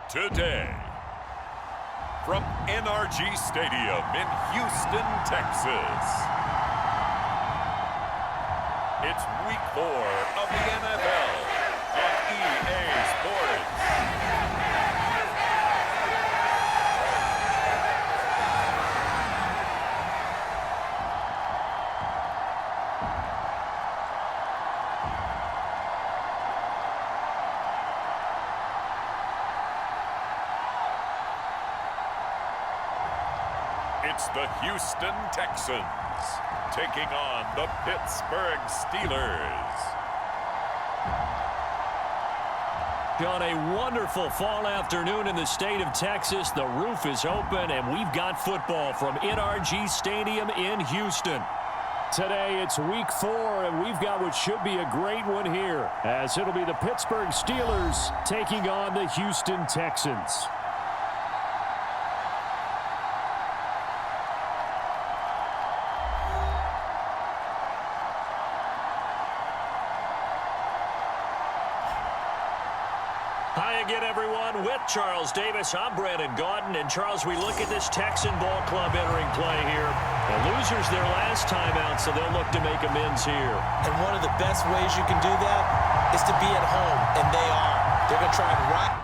today. From NRG Stadium in Houston, Texas. It's week 4 of the NFL on EA Sports. It's the Houston Texans taking on the Pittsburgh Steelers. On a wonderful fall afternoon in the state of Texas, the roof is open and we've got football from NRG Stadium in Houston. Today it's week 4 and we've got what should be a great one here, as it'll be the Pittsburgh Steelers taking on the Houston Texans. Hi again, everyone. With Charles Davis, I'm Brandon Gaudin. And, Charles, we look at this Texan ball club entering play here. The losers their last time out, so they'll look to make amends here. And one of the best ways you can do that is to be at home, and they are. They're going to try and rock.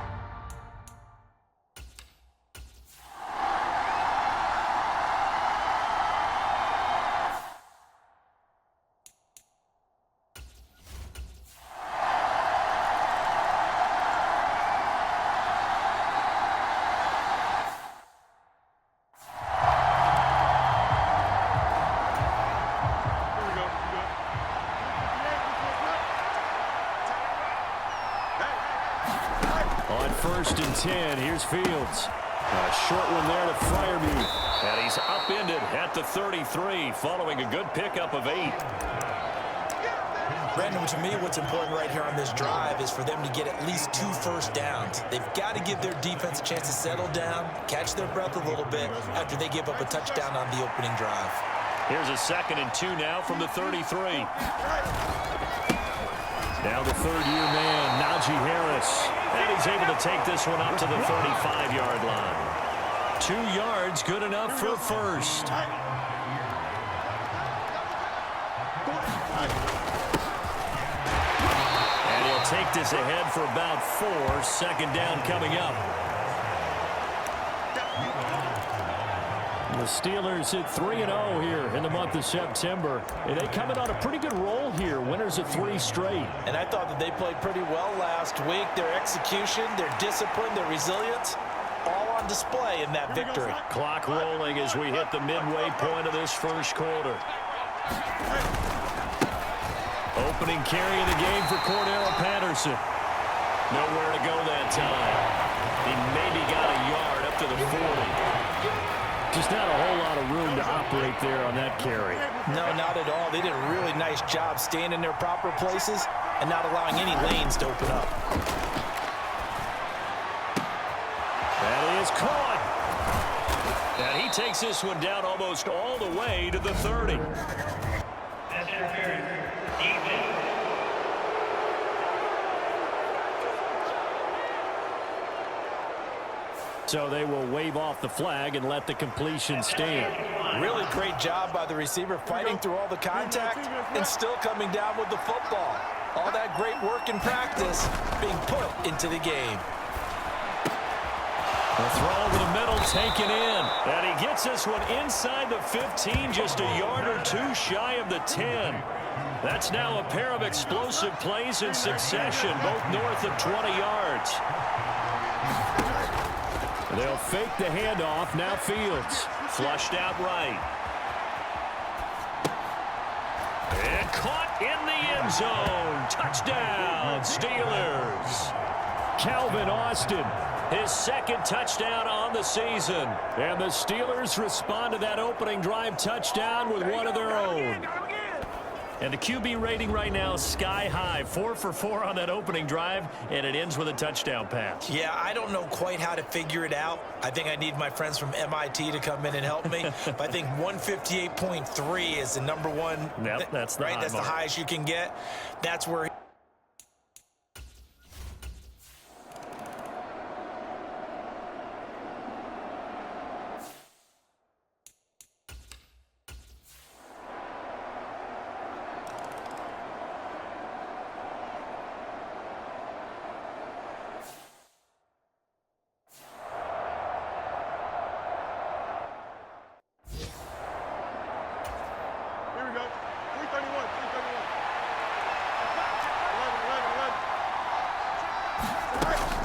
On 1st and 10, here's Fields. A short one there to Freiermuth. And he's upended at the 33, following a good pickup of 8. Brandon, to me, what's important right here on this drive is for them to get at least 2 first downs. They've got to give their defense a chance to settle down, catch their breath a little bit after they give up a touchdown on the opening drive. Here's a 2nd and 2 now from the 33. Now the third-year man, Najee Harris. And he's able to take this one up to the 35-yard line. 2 yards, good enough for a first. And he'll take this ahead for about 4. 2nd down coming up. The Steelers hit 3-0 here in the month of September. And they come in on a pretty good roll here. Winners of 3 straight. And I thought that they played pretty well last week. Their execution, their discipline, their resilience, all on display in that victory. Clock rolling as we hit the midway point of this first quarter. Opening carry of the game for Cordero Patterson. Nowhere to go that time. He maybe got a yard up to the 40. Just not a whole lot of room to operate there on that carry. No, not at all. They did a really nice job staying in their proper places and not allowing any lanes to open up. That is caught. And he takes this one down almost all the way to the 30. That's interference. Defense. So they will wave off the flag and let the completion stand. Really great job by the receiver fighting through all the contact and still coming down with the football. All that great work in practice being put into the game. The throw over the middle taken in. And he gets this one inside the 15, just a yard or 2 shy of the 10. That's now a pair of explosive plays in succession, both north of 20 yards. They'll fake the handoff. Now Fields. Flushed out right. And caught in the end zone. Touchdown, Steelers. Calvin Austin, his 2nd touchdown on the season. And the Steelers respond to that opening drive touchdown with one of their own. And the QB rating right now, sky high. 4 for 4 on that opening drive, and it ends with a touchdown pass. Yeah, I don't know quite how to figure it out. I think I need my friends from MIT to come in and help me. But I think 158.3 is the number one. Yep, that's the right. That's mark. the highest you can get. That's where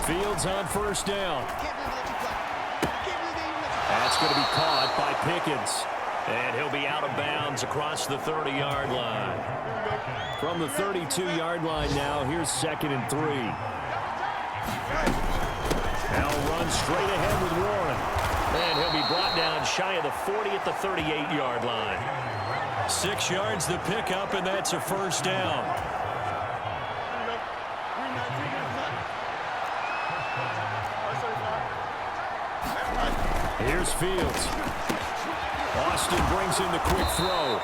Fields on first down. That's going to be caught by Pickens. And he'll be out of bounds across the 30-yard line. From the 32-yard line now, here's 2nd and 3. Now runs straight ahead with Warren. And he'll be brought down shy of the 40 at the 38-yard line. 6 yards the pickup, and that's a first down. Here's Fields. Austin brings in the quick throw.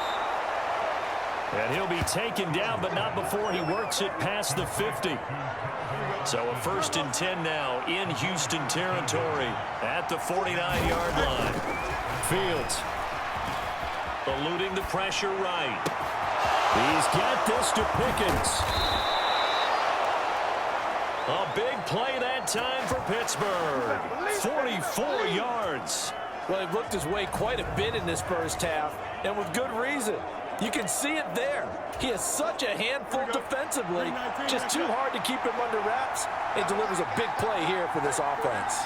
And he'll be taken down, but not before he works it past the 50. So a 1st and 10 now in Houston territory at the 49-yard line. Fields eluding the pressure right. He's got this to Pickens. A big play that time for Pittsburgh. 44 yards. Well, he looked his way quite a bit in this first half, and with good reason. You can see it there. He is such a handful defensively, just too hard to keep him under wraps. It delivers a big play here for this offense.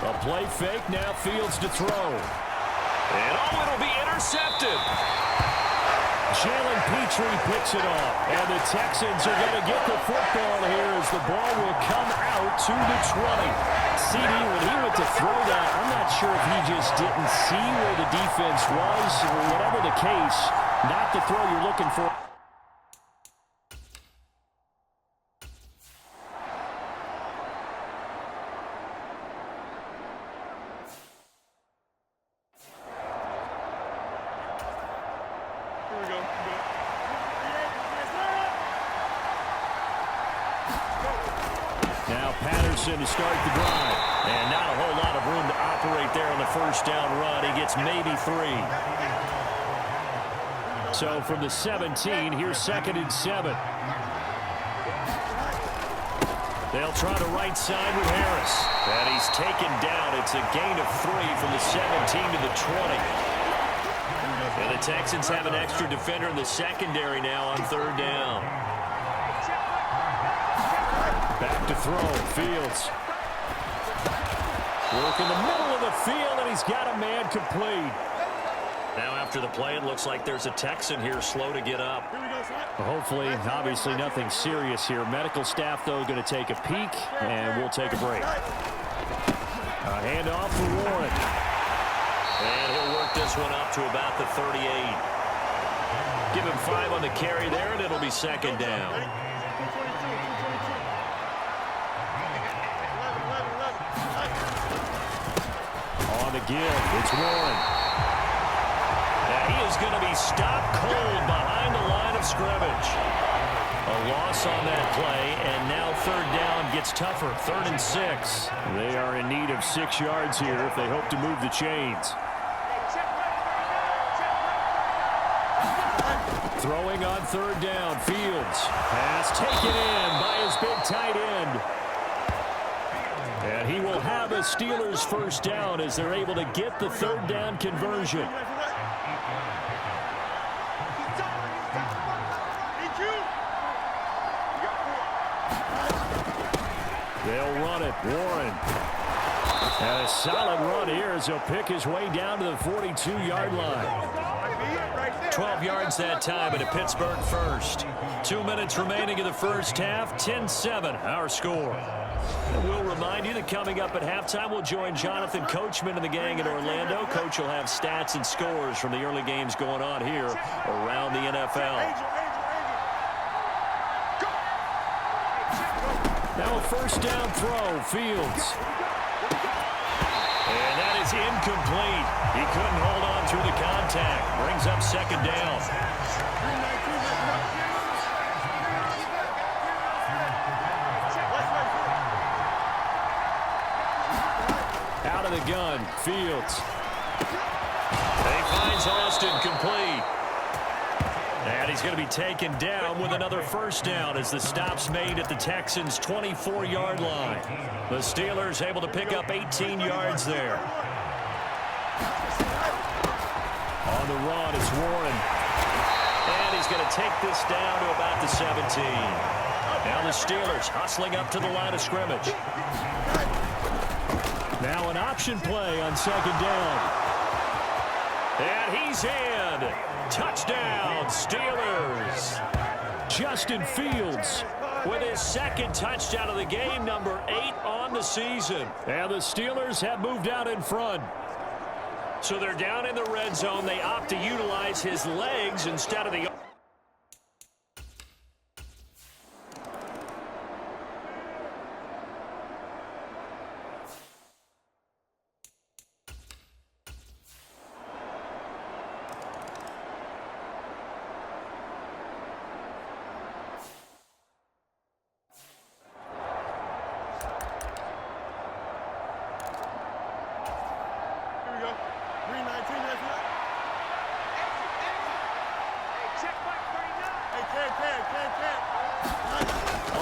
A play fake, now Fields to throw. And it'll be intercepted. Jalen Petrie picks it off. And the Texans are going to get the football here as the ball will come out to the 20. CD, when he went to throw that, I'm not sure if he just didn't see where the defense was or whatever the case. Not the throw you're looking for. To start the drive. And not a whole lot of room to operate there on the first down run. He gets maybe 3. So from the 17, here's 2nd and 7. They'll try the right side with Harris. And he's taken down. It's a gain of 3 from the 17 to the 20. And the Texans have an extra defender in the secondary now on 3rd down. Back to throw. Fields. Work in the middle of the field, and he's got a man complete. Now after the play, it looks like there's a Texan here slow to get up. Hopefully, obviously nothing serious here. Medical staff, though, going to take a peek, and we'll take a break. A handoff for Warren. And he'll work this one up to about the 38. Give him 5 on the carry there, and it'll be 2nd down. Give. It's Warren. And he is going to be stopped cold behind the line of scrimmage. A loss on that play, and now 3rd down gets tougher. 3rd and 6. They are in need of 6 yards here if they hope to move the chains. Throwing on 3rd down. Fields. Pass taken in by his big tight end. And he will have a Steelers first down as they're able to get the 3rd down conversion. They'll run it. Warren. And a solid run here as he'll pick his way down to the 42-yard line. 12 yards that time and a Pittsburgh first. 2 minutes remaining in the first half. 10-7 our score. And we'll remind you that coming up at halftime, we'll join Jonathan Coachman and the gang in Orlando. Coach will have stats and scores from the early games going on here around the NFL. Now a first down throw. Fields. And that is incomplete. He couldn't hold on through the contact. Brings up 2nd down. Out of the gun, Fields. He finds Austin complete. And he's going to be taken down with another first down as the stop's made at the Texans' 24-yard line. The Steelers able to pick up 18 yards there. On the run, it's Warren. And he's is going to take this down to about the 17. Now the Steelers hustling up to the line of scrimmage. Now an option play on second down. And he's in. Touchdown, Steelers. Justin Fields with his second touchdown of the game, number 8 on the season. And the Steelers have moved out in front. So they're down in the red zone. They opt to utilize his legs instead of the...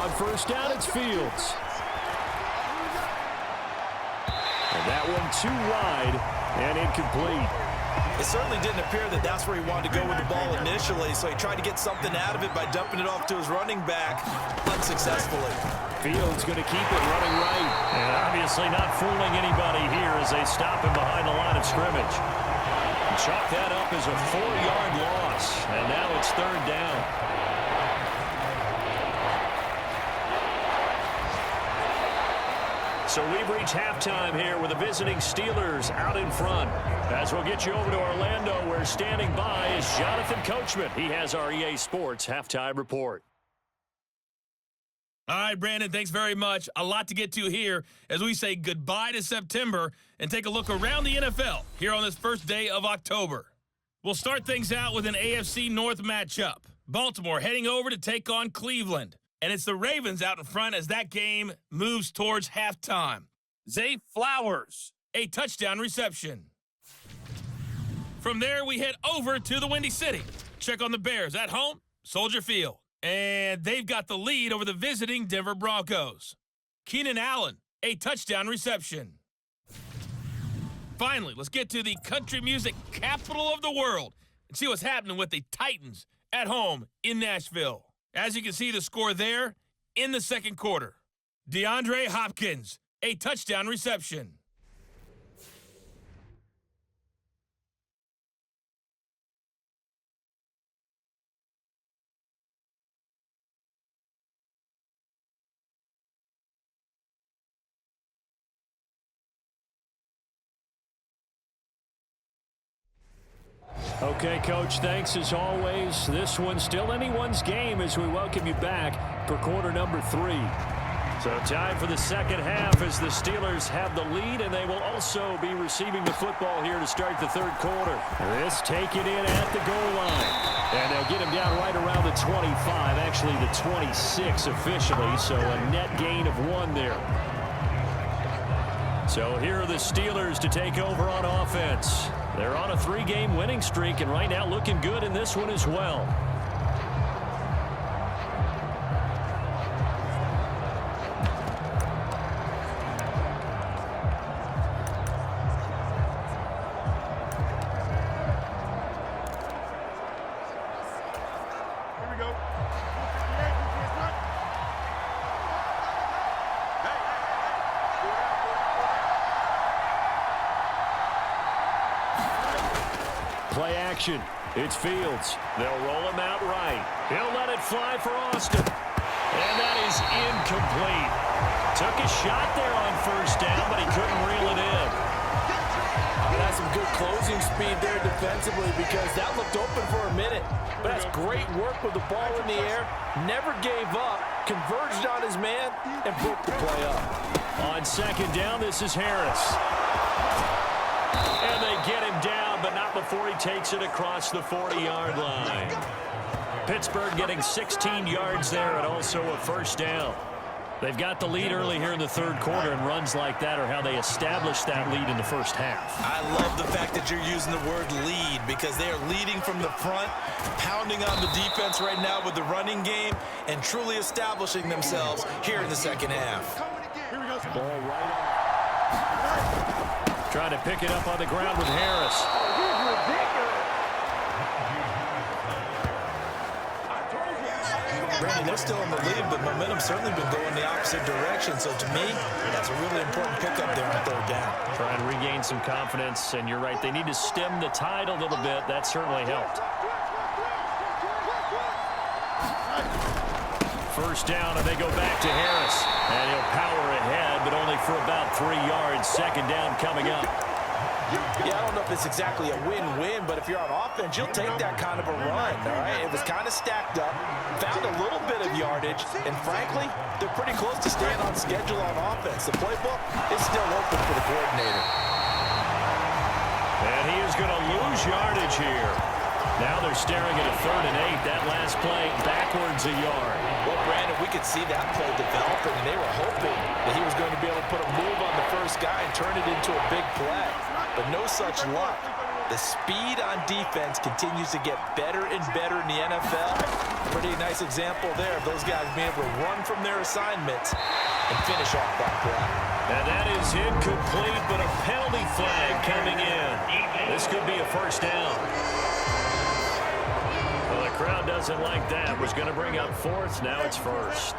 On first down, it's Fields. And that one too wide and incomplete. It certainly didn't appear that that's where he wanted to go with the ball initially, so he tried to get something out of it by dumping it off to his running back unsuccessful. Fields going to keep it running right. And obviously not fooling anybody here as they stop him behind the line of scrimmage. Chalk that up as a 4-yard loss. And now it's third down. So we've reached halftime here with the visiting Steelers out in front. As we'll get you over to Orlando, where standing by is Jonathan Coachman. He has our EA Sports halftime report. All right, Brandon, thanks very much. A lot to get to here as we say goodbye to September and take a look around the NFL here on this first day of October. We'll start things out with an AFC North matchup. Baltimore heading over to take on Cleveland. And it's the Ravens out in front as that game moves towards halftime. Zay Flowers, a touchdown reception. From there, we head over to the Windy City. Check on the Bears at home, Soldier Field. And they've got the lead over the visiting Denver Broncos. Keenan Allen, a touchdown reception. Finally, let's get to the country music capital of the world and see what's happening with the Titans at home in Nashville. As you can see the score there in the second quarter. DeAndre Hopkins, a touchdown reception. Okay, Coach, thanks as always. This one's still anyone's game as we welcome you back for quarter number 3. So time for the second half as the Steelers have the lead, and they will also be receiving the football here to start the third quarter. This taken in at the goal line. And they'll get him down right around the 25, actually the 26 officially, so a net gain of 1 there. So here are the Steelers to take over on offense. They're on a 3-game winning streak, and right now looking good in this one as well. Play action. It's Fields. They'll roll him out right. He'll let it fly for Austin. And that is incomplete. Took a shot there on first down, but he couldn't reel it in. That's some good closing speed there defensively because that looked open for a minute. But that's great work with the ball in the air. Never gave up. Converged on his man and broke the play up. On second down, this is Harris. And they get him down, but not before he takes it across the 40-yard line. Pittsburgh getting 16 yards there and also a first down. They've got the lead early here in the third quarter, and runs like that are how they established that lead in the first half. I love the fact that you're using the word lead because they are leading from the front, pounding on the defense right now with the running game, and truly establishing themselves here in the second half. Ball right on. Trying to pick it up on the ground with Harris. Brandon, they're still in the lead, but momentum's certainly been going the opposite direction. So to me, that's a really important pickup there on third down. Trying to regain some confidence, and you're right. They need to stem the tide a little bit. That certainly helped. First down, and they go back to Harris. And he'll power ahead, but only for about 3 yards. Second down coming up. Yeah, I don't know if it's exactly a win-win, but if you're on offense, you'll take that kind of a run, all right? It was kind of stacked up, found a little bit of yardage, and frankly, they're pretty close to staying on schedule on offense. The playbook is still open for the coordinator. And he is going to lose yardage here. Now they're staring at a 3rd and 8. That last play backwards a yard. Well, Brandon, we could see that play developing, and they were hoping that he was going to be able to put a move on the first guy and turn it into a big play. But no such luck. The speed on defense continues to get better and better in the NFL. Pretty nice example there of those guys being able to run from their assignments and finish off that play. And that is incomplete, but a penalty flag coming in. This could be a first down. Well, the crowd doesn't like that. Was going to bring up 4th. Now it's 1st.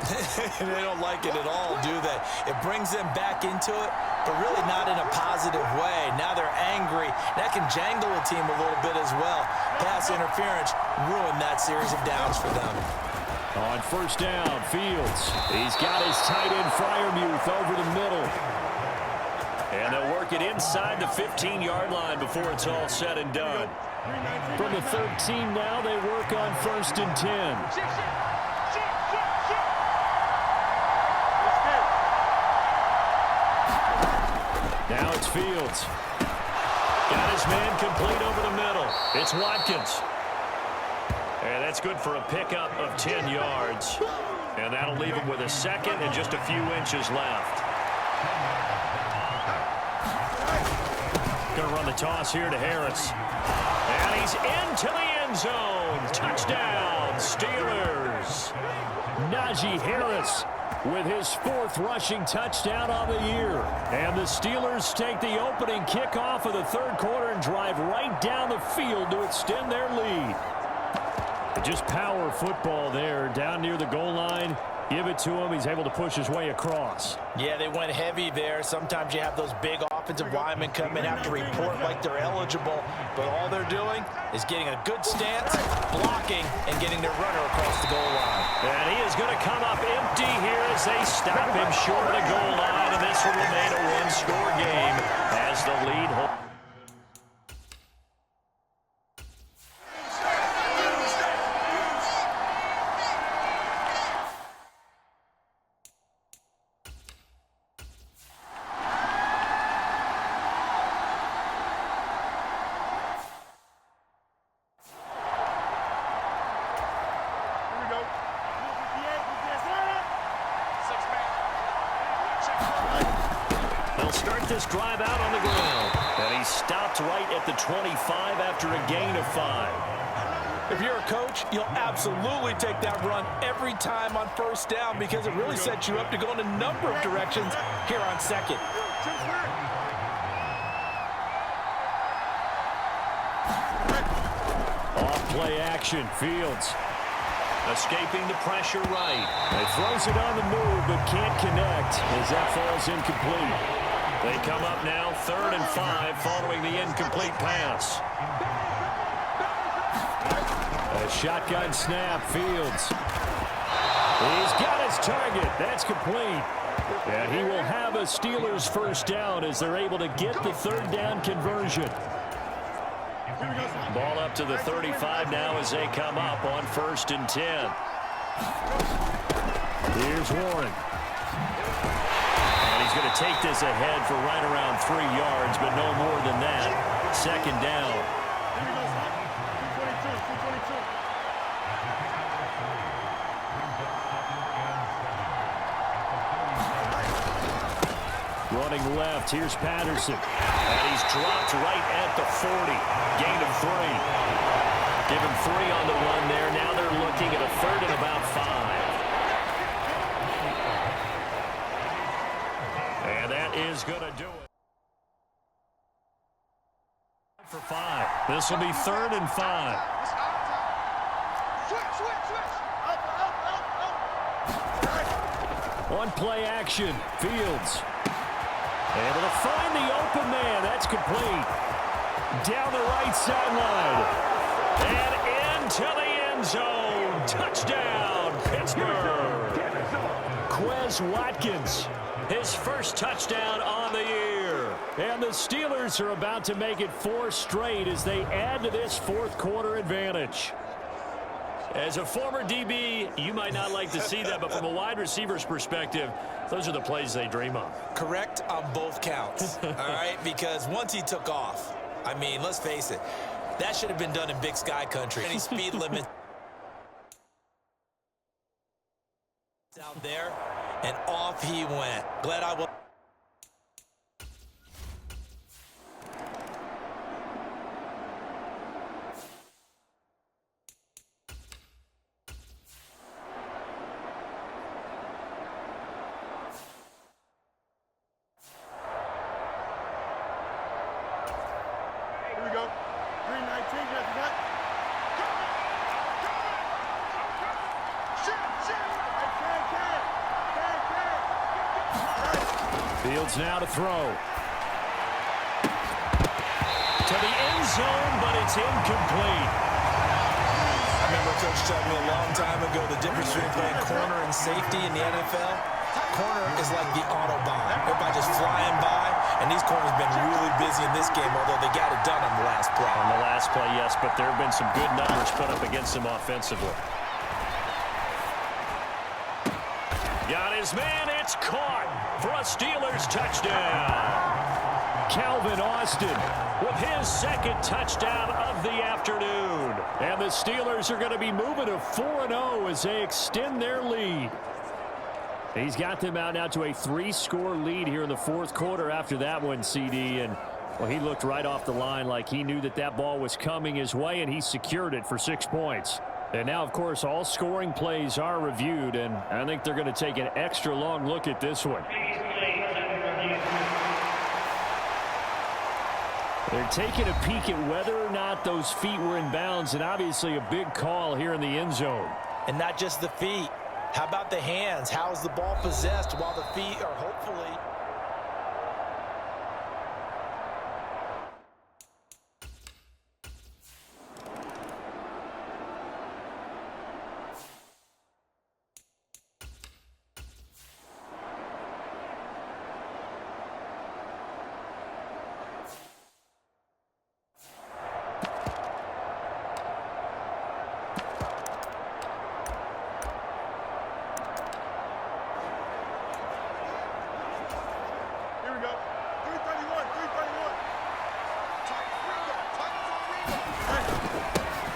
They don't like it at all, do they? It brings them back into it, but really not in a positive way. Now they're angry. That can jangle a team a little bit as well. Pass interference ruined that series of downs for them. On first down, Fields. He's got his tight end Freiermuth over the middle. And they'll work it inside the 15-yard line before it's all said and done. From the 13 now, they work on 1st and 10. Now it's Fields. Got his man complete over the middle. It's Watkins. And that's good for a pickup of 10 yards. And that'll leave him with a 2nd and just a few inches left. Going to run the toss here to Harris. And he's into the end zone. Touchdown, Steelers. Najee Harris with his 4th rushing touchdown on the year. And the Steelers take the opening kickoff of the 3rd quarter and drive right down the field to extend their lead. Just power football there down near the goal line. Give it to him. He's able to push his way across. Yeah, they went heavy there. Sometimes you have those big offensive linemen come in, have to report like they're eligible, but all they're doing is getting a good stance, blocking, and getting their runner across the goal line. And he is going to come up empty here as they stop him short of the goal line, and this will remain a 1-score game as the lead holds. This drive out on the ground, and he stopped right at the 25 after a gain of 5. If you're a coach, you'll absolutely take that run every time on first down because it really sets you up to go in a number of directions here on 2nd. Off play action, Fields escaping the pressure right. He throws it on the move but can't connect as that falls incomplete. They come up now 3rd and 5 following the incomplete pass. A shotgun snap, Fields. He's got his target. That's complete. And he will have a Steelers first down as they're able to get the 3rd down conversion. Ball up to the 35 now as they come up on 1st and 10. Here's Warren. He's going to take this ahead for right around 3 yards, but no more than that. 2nd down. Running left, here's Patterson. And he's dropped right at the 40. Gain of 3. Give him 3 on the run there. Now they're looking at a 3rd and about 5. Is going to do it for 5. This will be 3rd and 5. On play action, Fields. Able to find the open man. That's complete. Down the right sideline. And into the end zone. Touchdown, Pittsburgh. Quez Watkins, his first touchdown on the year. And the Steelers are about to make it 4 straight as they add to this fourth quarter advantage. As a former DB, you might not like to see that, but from a wide receiver's perspective, those are the plays they dream of. Correct on both counts, all right? Because once he took off, I mean, let's face it, that should have been done in Big Sky Country. Any speed limit out there, and off he went. Glad I was. Fields now to throw. To the end zone, but it's incomplete. I remember Coach telling me a long time ago the difference between playing corner and safety in the NFL. Corner is like the Autobahn. Everybody just flying by, and these corners have been really busy in this game, although they got it done on the last play. On the last play, yes, but there have been some good numbers put up against them offensively. Got his man, it's caught for a Steelers touchdown. Calvin Austin with his second touchdown of the afternoon. And the Steelers are going to be moving to 4-0 as they extend their lead. He's got them out now to a 3-score lead here in the fourth quarter after that one, CD. And, well, he looked right off the line like he knew that that ball was coming his way, and he secured it for 6 points. And now, of course, all scoring plays are reviewed, and I think they're going to take an extra long look at this one. They're taking a peek at whether or not those feet were in bounds, and obviously a big call here in the end zone. And not just the feet. How about the hands? How is the ball possessed while the feet are hopefully...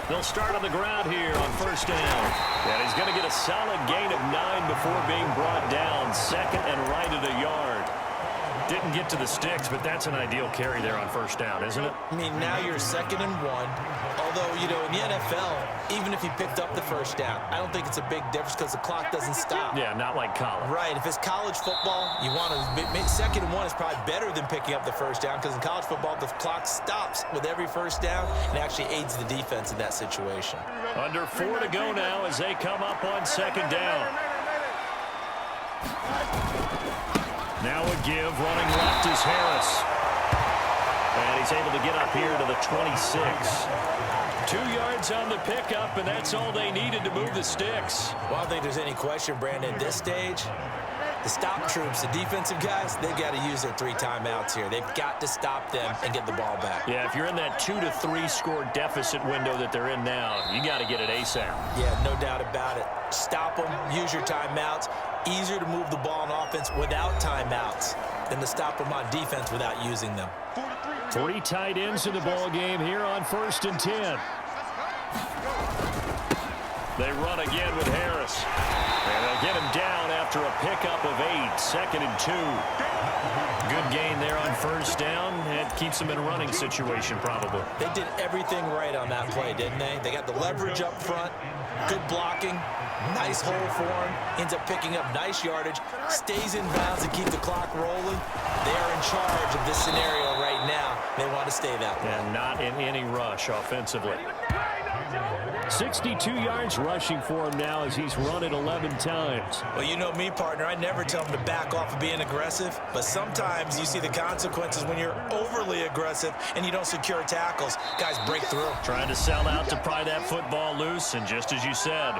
They'll start on the ground here on first down. And he's going to get a solid gain of 9 before being brought down. Second and right at a yard. Didn't get to the sticks, but that's an ideal carry there on first down, isn't it? I mean, now you're 2nd and 1. Although, you know, in the NFL, even if he picked up the first down, I don't think it's a big difference because the clock doesn't stop. Yeah, not like college. Right. If it's college football, you want to 2nd and 1 is probably better than picking up the first down because in college football, the clock stops with every first down and actually aids the defense in that situation. Under 4 to go now as they come up on 2nd down. Now a give, running left is Harris. And he's able to get up here to the 26. 2 yards on the pickup, and that's all they needed to move the sticks. Well, I don't think there's any question, Brandon, at this stage, the stop troops, the defensive guys, they've got to use their 3 timeouts here. They've got to stop them and get the ball back. Yeah, if you're in that 2 to 3 score deficit window that they're in now, you got to get it ASAP. Yeah, no doubt about it. Stop them, use your timeouts. Easier to move the ball on offense without timeouts than to stop them on defense without using them. 3 tight ends in the ball game here on 1st and 10. They run again with Harris. And they'll get him down after a pickup of 8. 2nd and 2. Good gain there on first down. It keeps them in a running situation probably. They did everything right on that play, didn't they? They got the leverage up front, good blocking, nice hole for him, ends up picking up nice yardage, stays in bounds and keep the clock rolling. They are in charge of this scenario right right now. They want to stay that way. And not in any rush offensively. 62 yards rushing for him now as he's run it 11 times. Well, you know me, partner. I never tell him to back off of being aggressive, but sometimes you see the consequences when you're overly aggressive and you don't secure tackles. Guys break through. Trying to sell out to pry that football loose, and just as you said,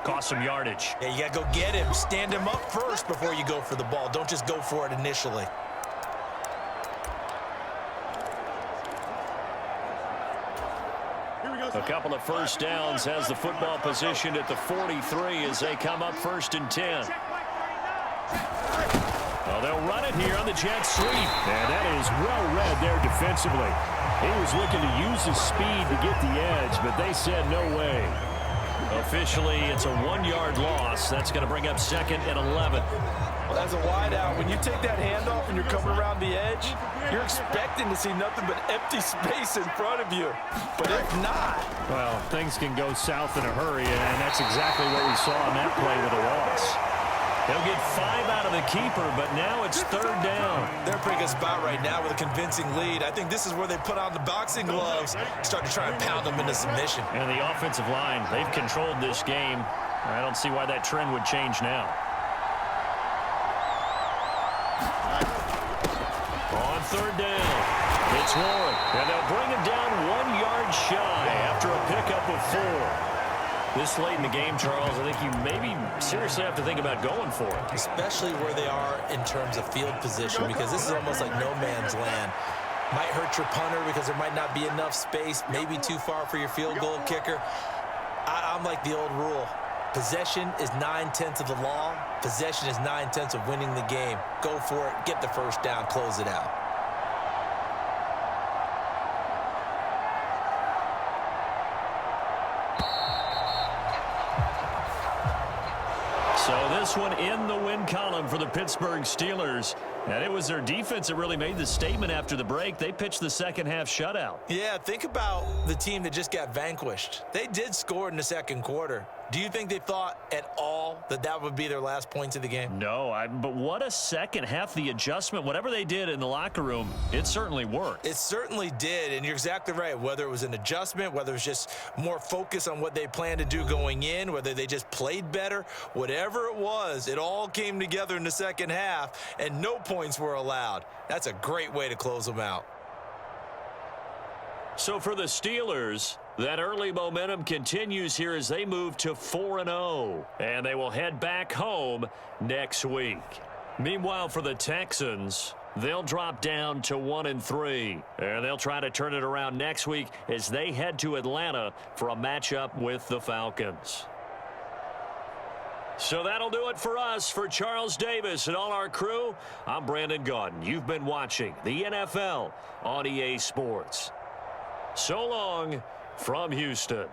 cost some yardage. Yeah, you got to go get him. Stand him up first before you go for the ball. Don't just go for it initially. A couple of first downs, has the football positioned at the 43 as they come up 1st and 10. Well, they'll run it here on the jet sweep. And that is well read there defensively. He was looking to use his speed to get the edge, but they said no way. Officially, it's a 1-yard loss. That's going to bring up 2nd and 11. Well, as a wideout, when you take that handoff and you're coming around the edge, you're expecting to see nothing but empty space in front of you. But if not... Well, things can go south in a hurry, and that's exactly what we saw on that play with a loss. They'll get 5 out of the keeper, but now it's 3rd down. They're in a pretty good spot right now with a convincing lead. I think this is where they put on the boxing gloves, start to try and pound them into submission. And the offensive line, they've controlled this game. I don't see why that trend would change now. On 3rd down, it's Warren, and they'll bring him down 1 yard shy after a pickup of 4. This late in the game, Charles, I think you maybe seriously have to think about going for it. Especially where they are in terms of field position, because this is almost like no man's land. Might hurt your punter because there might not be enough space, maybe too far for your field goal kicker. I'm like the old rule. Possession is 9/10 of the law. Possession is 9/10 of winning the game. Go for it, get the first down, close it out. So this one in the win column for the Pittsburgh Steelers. And it was their defense that really made the statement after the break. They pitched the second half shutout. Yeah, think about the team that just got vanquished. They did score in the second quarter. Do you think they thought at all that that would be their last points of the game? No, but what a second half. The adjustment, whatever they did in the locker room, it certainly worked. It certainly did, and you're exactly right. Whether it was an adjustment, whether it was just more focus on what they planned to do going in, whether they just played better, whatever it was, it all came together in the second half, and no points were allowed. That's a great way to close them out. So for the Steelers, that early momentum continues here as they move to 4-0, and they will head back home next week. Meanwhile, for the Texans, they'll drop down to 1-3, and they'll try to turn it around next week as they head to Atlanta for a matchup with the Falcons. So that'll do it for us. For Charles Davis and all our crew, I'm Brandon Gaudin. You've been watching the NFL on EA Sports. So long from Houston.